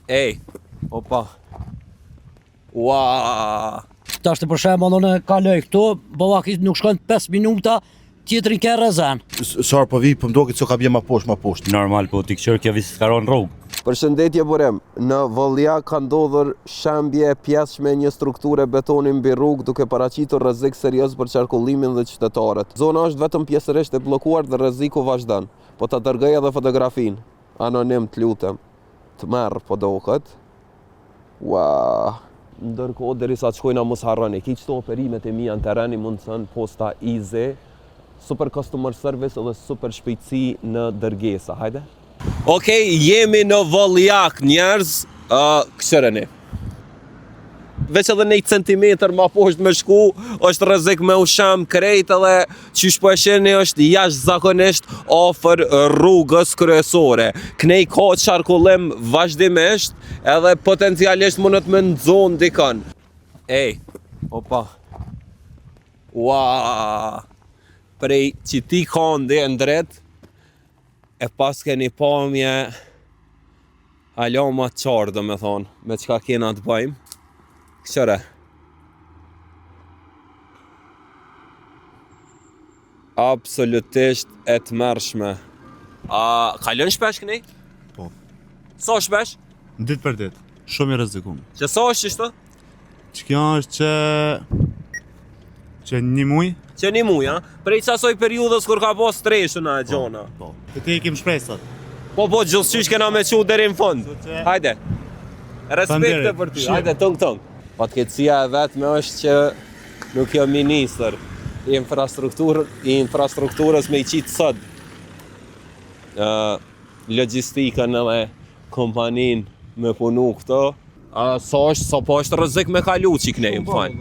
Ej, opa. Ua. Tash të për shembull unë kaloj këtu, ballaki nuk shkon 5 minuta, tjetrin ka rrezen. Sar po vi, po mdoket se ka bie më poshtë. Normal, po t'i këshër kjo vizitkaron rrugë. Përshëndetje burem, në Voljak ka ndodhur shembje pjesshme një strukture betoni mbi rrugë duke paraqitur rrezik serioz për qarkullimin dhe qytetarët. Zona është vetëm pjesërisht e bllokuar dhe rreziku vazhdon. Po ta dërgoj edhe fotografinë. Anonim të lutem. Të merr po doket. Ua. Ndërkohë derisa të shkojna mos harroni, ki çto operimet e mia në terreni mund të thënë posta easy, super customer service dhe super shpejtësi në dërgesa. Hajde. Okej, jemi në Voljak, njerëz, këshëreni. Veç edhe 1 centimetër ma poshtë me shku, është rrezik me usham krejt edhe qysh po e shihni është jashtëzakonisht afër rrugës kryesore. Knej ka qarkullim vazhdimisht edhe potencialisht mundet me nxon dikon. Ej, opa. Ua. Prej që ti kandi në drejt, e pas keni pamje alo ma qarë, do me thonë, me qka kena të bëjmë. Këshëre. Absolutisht e të mërshme. Kalon shpesh kënej? Po. Sa shpesh? Ditë për ditë, shumë i rrezikum. Që sa është qishtë? Që kjo është që 1 muj? Që 1 muj, a? Prej qasoj periudës kur ka po streshën a gjona. Po. Ti ikim shpresat. Po, gjithësysh kena me qu deri në fund. Hajde. Respekte për ty. Hajde, tung. Fatkeqësia e vetme është që nuk jam ministër i infrastrukturës me i qitë sot. Logjistikën edhe kompanin me punu këto. Sa po është rrezik me kalu që i knej, më falë.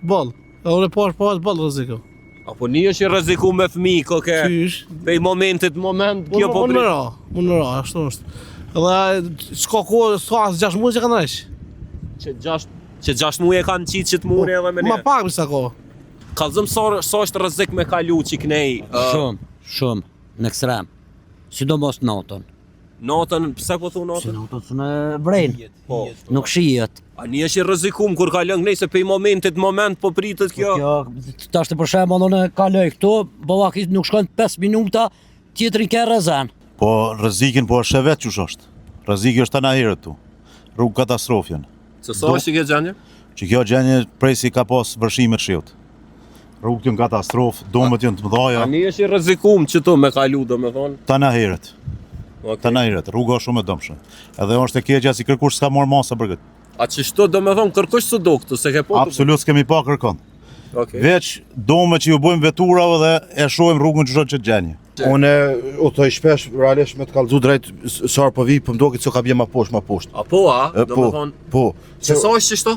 Ball. Ore po është ball rreziku. Apo një është i rreziku me fëmijë koke. Qysh? Pej momentit moment kjo po prit. Mund ra, ashtu është. Edhe s'ka kohë, s'ka 6 muaj që kanë rresh. Që 6 muaj e kanë qitë që të muri edhe me ne. Ma pak me sa kohë. Kallëzëm sa është rrezik me kalu që i knej. Shumë, në ekstrem. Sidomos natën. Natën, pse po thu natën? Se natën s'në vrejnë, nuk shijet. A një është i rrezikum kur kalon kënej se pej momentit moment po pritet kjo? Tash të për shembull unë kaloj këtu, ballaki nuk shkon 5 minuta, tjetrin ka rrezen. Po rrezikin po është e vetë qysh është. Rreziki është tana herët tu. Rrugë katastrofën. Se sa është kjo gjendje? Që kjo gjendje prej si ka pas vërshime të shiut. Rrugët janë katastrofë, domet janë të mëdha. A një është i rrezikum që tu me kalu, domethënë? Tana herët. Tana herët, rruga është shumë e dëmshme. Edhe është e keqja si kërkush s'ka marrë masa për këtë. A që shto do me thonë kërkush së do këtu, se ke po të... Absolut s'kemi pa kërkon. Veç dome që ju bëjmë veturave dhe e shohim rrugën që që gjenje. Unë udhtoj shpesh realisht me të kallëzu drejt sar po vi, po mdoket se ka bie më poshtë. A po a? Do me thonë... Po. Se sa është qishto?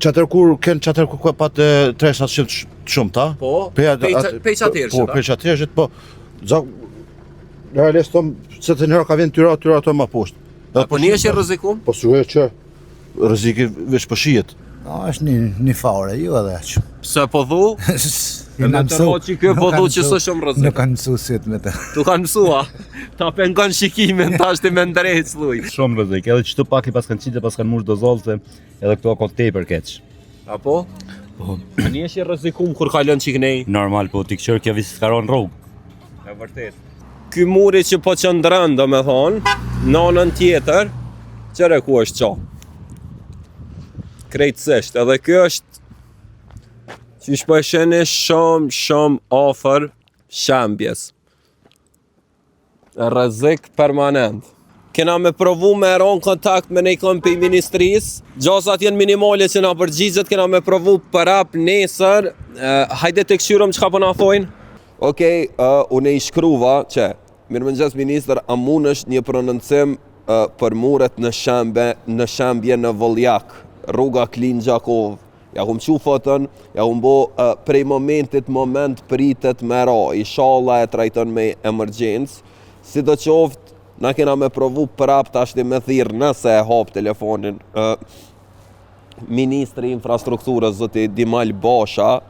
Qatërkur pa të treshat shumë ta? Po, pej qatirëshit, Po, pej qatirëshit, po. Realisht tomë, se të njëra ka vjen tyra ato më poshtë. Po një është i rrezikum? Po suhe që rreziki veç po shihet. Është një fare, jo edhe aq. Pse po thu? E me të roqi kjo po thu që së shumë rrezik. Nuk kanë mësu syt me të. Tu kanë mësua? Ta pengon shikimin, ta është i me ndrejt sluj. Shumë rrezik, edhe qëtu pak i pas kanë qitë, pas kanë mush dozollte, edhe këto ka tepër keq. A po? Po. A një është i rrezikum kur kalon që kënej? Normal, po t'i këshër kjo vizitkaron rrugë. E vërtet. Ky muri që po qëndron, do me thonë, nanën tjetër, qëre ku është qa? Krejtësisht, edhe kjo është që shpo e sheni shumë afër shembjes. Rrezik permanent. Kena me provu me eron kontakt me nejkon për ministrisë, gjasat jenë minimale që na përgjizet, kena me provu për ap nesër, hajde të këshyrëm që ka po na thojnë? Okej, unë i shkruva që, mirëmëngjes ministër, a mund është një prononcim për muret në shembje në Voljak, rruga Klin Gjakov. Ja hum qu foton, ja hum bo prej moment pritet me ra, inshallah e trajton me emergjencë. Si do qoftë, na kena me provu prap tash me thirr nëse e hap telefonin. Ministri i infrastrukturës zoti Dimal Basha,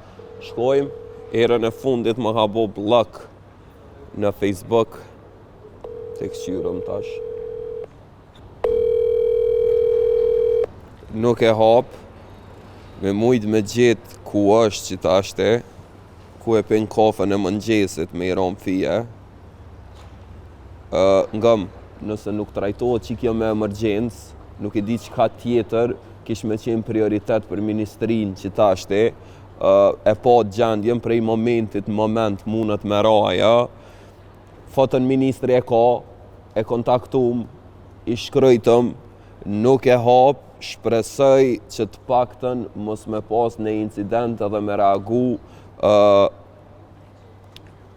shkojmë, erën e fundit më ka bo blok në Facebook, të këshyrëm tash. nuk e hap, me mujt me gjetë ku është që ta ashte, ku e pen kafën e mëngjesit me i rom fije. Ngam, nëse nuk trajtohet që kjo me emergjencë, nuk e di çka tjetër kish me qenë prioritet për ministrinë që ta ashte, e pa gjendjen prej momentit moment mundet me raja, fotën ministri e ka, e kontaktum, i shkrojtëm, nuk e hap, shpresoj që të paktën mos me pas në incident edhe me reagu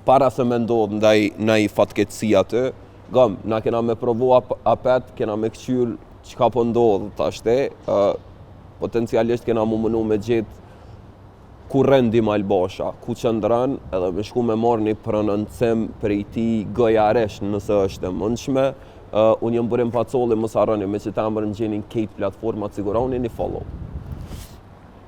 para se me ndodh ndaj fatkeqësi aty. Gam, na kena me provu apet, kena me këqyr çka po ndodh tashte, potencialisht kena mu mënu me gjetë ku rëndim Albasha, ku qëndran, edhe me shku me marrë një prononcim prej ti gojaresh nëse është e mundshme. Unë jëm Burim Pacolli, mos harroni me që ta mërë në gjenin kejt platformat, siguroni një follow.